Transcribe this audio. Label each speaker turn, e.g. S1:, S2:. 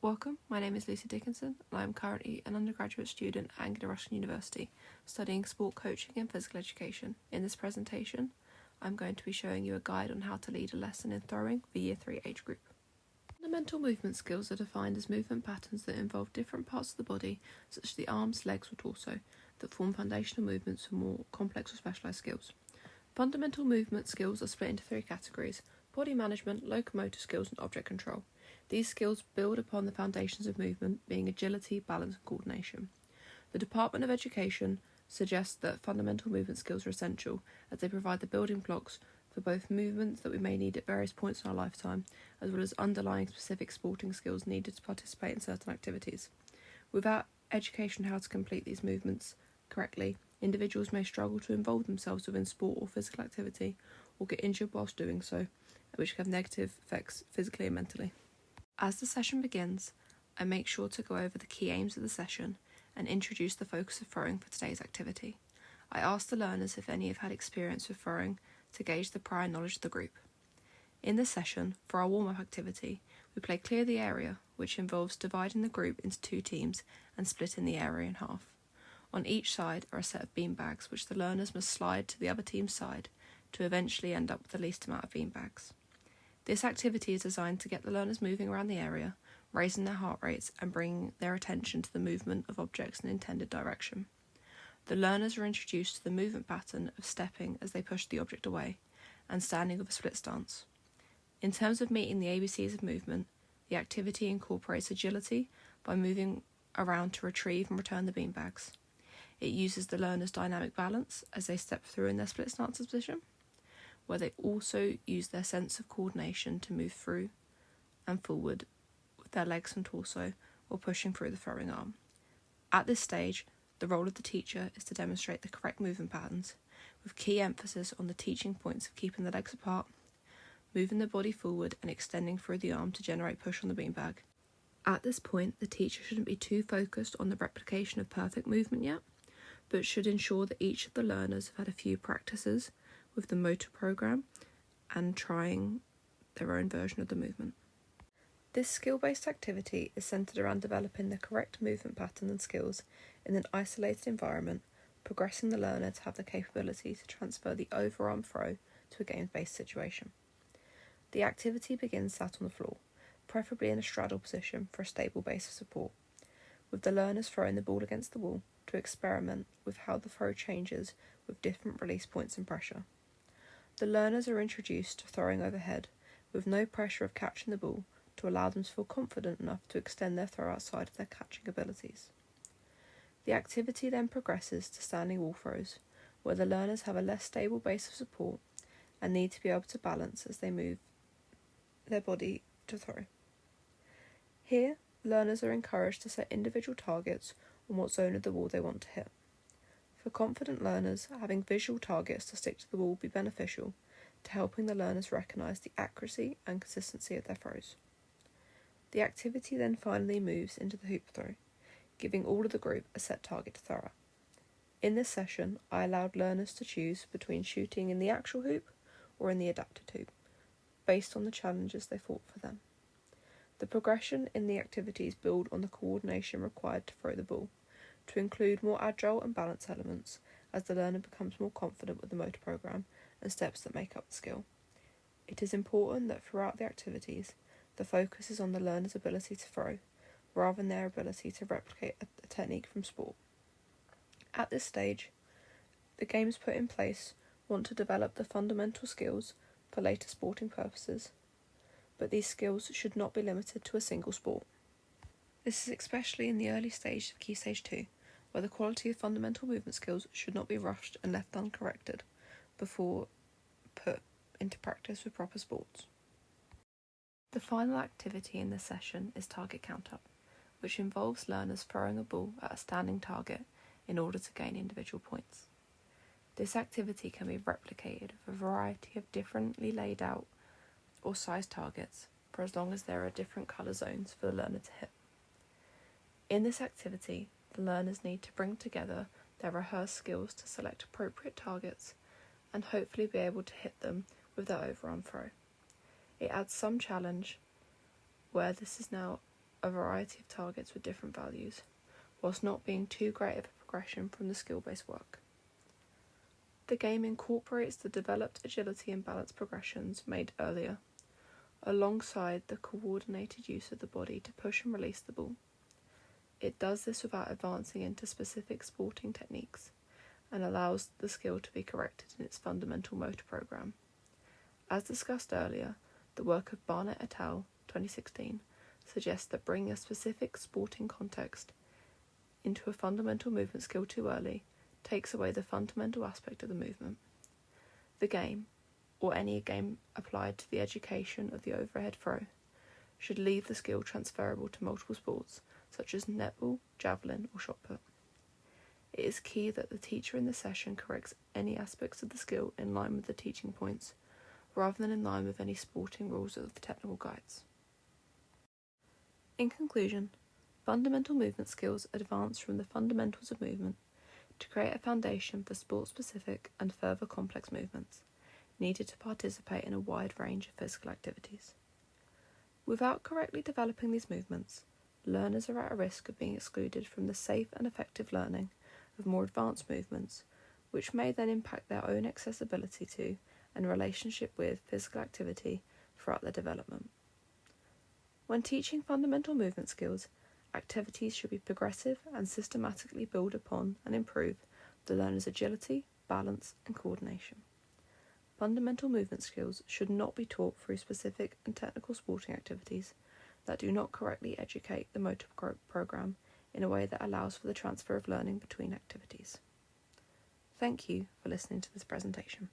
S1: Welcome, my name is Lucy Dickinson and I am currently an undergraduate student at Anglia Ruskin University studying sport coaching and physical education. In this presentation, I'm going to be showing you a guide on how to lead a lesson in throwing for Year 3 age group. Fundamental movement skills are defined as movement patterns that involve different parts of the body, such as the arms, legs or torso, that form foundational movements for more complex or specialised skills. Fundamental movement skills are split into three categories: body management, locomotor skills and object control. These skills build upon the foundations of movement, being agility, balance and coordination. The Department of Education suggests that fundamental movement skills are essential, as they provide the building blocks for both movements that we may need at various points in our lifetime, as well as underlying specific sporting skills needed to participate in certain activities. Without education on how to complete these movements correctly, individuals may struggle to involve themselves within sport or physical activity, or get injured whilst doing so, which can have negative effects physically and mentally. As the session begins, I make sure to go over the key aims of the session and introduce the focus of throwing for today's activity. I ask the learners if any have had experience with throwing to gauge the prior knowledge of the group. In this session, for our warm-up activity, we play Clear the Area, which involves dividing the group into two teams and splitting the area in half. On each side are a set of beanbags which the learners must slide to the other team's side to eventually end up with the least amount of beanbags. This activity is designed to get the learners moving around the area, raising their heart rates and bringing their attention to the movement of objects in the intended direction. The learners are introduced to the movement pattern of stepping as they push the object away and standing with a split stance. In terms of meeting the ABCs of movement, the activity incorporates agility by moving around to retrieve and return the beanbags. It uses the learners' dynamic balance as they step through in their split stance position, where they also use their sense of coordination to move through and forward with their legs and torso while pushing through the throwing arm. At this stage, the role of the teacher is to demonstrate the correct movement patterns, with key emphasis on the teaching points of keeping the legs apart, moving the body forward and extending through the arm to generate push on the beanbag. At this point, the teacher shouldn't be too focused on the replication of perfect movement yet, but should ensure that each of the learners have had a few practices with the motor program and trying their own version of the movement. This skill-based activity is centred around developing the correct movement pattern and skills in an isolated environment, progressing the learner to have the capability to transfer the overarm throw to a games-based situation. The activity begins sat on the floor, preferably in a straddle position for a stable base of support, with the learners throwing the ball against the wall to experiment with how the throw changes with different release points and pressure. The learners are introduced to throwing overhead, with no pressure of catching the ball to allow them to feel confident enough to extend their throw outside of their catching abilities. The activity then progresses to standing wall throws, where the learners have a less stable base of support and need to be able to balance as they move their body to throw. Here, learners are encouraged to set individual targets on what zone of the wall they want to hit. For confident learners, having visual targets to stick to the wall will be beneficial to helping the learners recognise the accuracy and consistency of their throws. The activity then finally moves into the hoop throw, giving all of the group a set target to throw at. In this session, I allowed learners to choose between shooting in the actual hoop or in the adapted hoop, based on the challenges they thought for them. The progression in the activities build on the coordination required to throw the ball, to include more agile and balance elements as the learner becomes more confident with the motor program and steps that make up the skill. It is important that throughout the activities, the focus is on the learner's ability to throw, rather than their ability to replicate a technique from sport. At this stage, the games put in place want to develop the fundamental skills for later sporting purposes, but these skills should not be limited to a single sport. This is especially in the early stage of Key Stage 2, where the quality of fundamental movement skills should not be rushed and left uncorrected before put into practice with proper sports. The final activity in this session is Target Count-Up, which involves learners throwing a ball at a standing target in order to gain individual points. This activity can be replicated with a variety of differently laid out or sized targets for as long as there are different colour zones for the learner to hit. In this activity, the learners need to bring together their rehearsed skills to select appropriate targets and hopefully be able to hit them with their overarm throw. It adds some challenge where this is now a variety of targets with different values, whilst not being too great of a progression from the skill-based work. The game incorporates the developed agility and balance progressions made earlier, alongside the coordinated use of the body to push and release the ball. It does this without advancing into specific sporting techniques, and allows the skill to be corrected in its fundamental motor program. As discussed earlier, the work of Barnett et al. 2016 suggests that bringing a specific sporting context into a fundamental movement skill too early takes away the fundamental aspect of the movement. The game, or any game applied to the education of the overhead throw, should leave the skill transferable to multiple sports, such as netball, javelin, or shot put. It is key that the teacher in the session corrects any aspects of the skill in line with the teaching points, rather than in line with any sporting rules of the technical guides. In conclusion, fundamental movement skills advance from the fundamentals of movement to create a foundation for sport-specific and further complex movements needed to participate in a wide range of physical activities. Without correctly developing these movements, learners are at a risk of being excluded from the safe and effective learning of more advanced movements, which may then impact their own accessibility to and relationship with physical activity throughout their development. When teaching fundamental movement skills, activities should be progressive and systematically build upon and improve the learner's agility, balance, and coordination. Fundamental movement skills should not be taught through specific and technical sporting activities that do not correctly educate the motor program in a way that allows for the transfer of learning between activities. Thank you for listening to this presentation.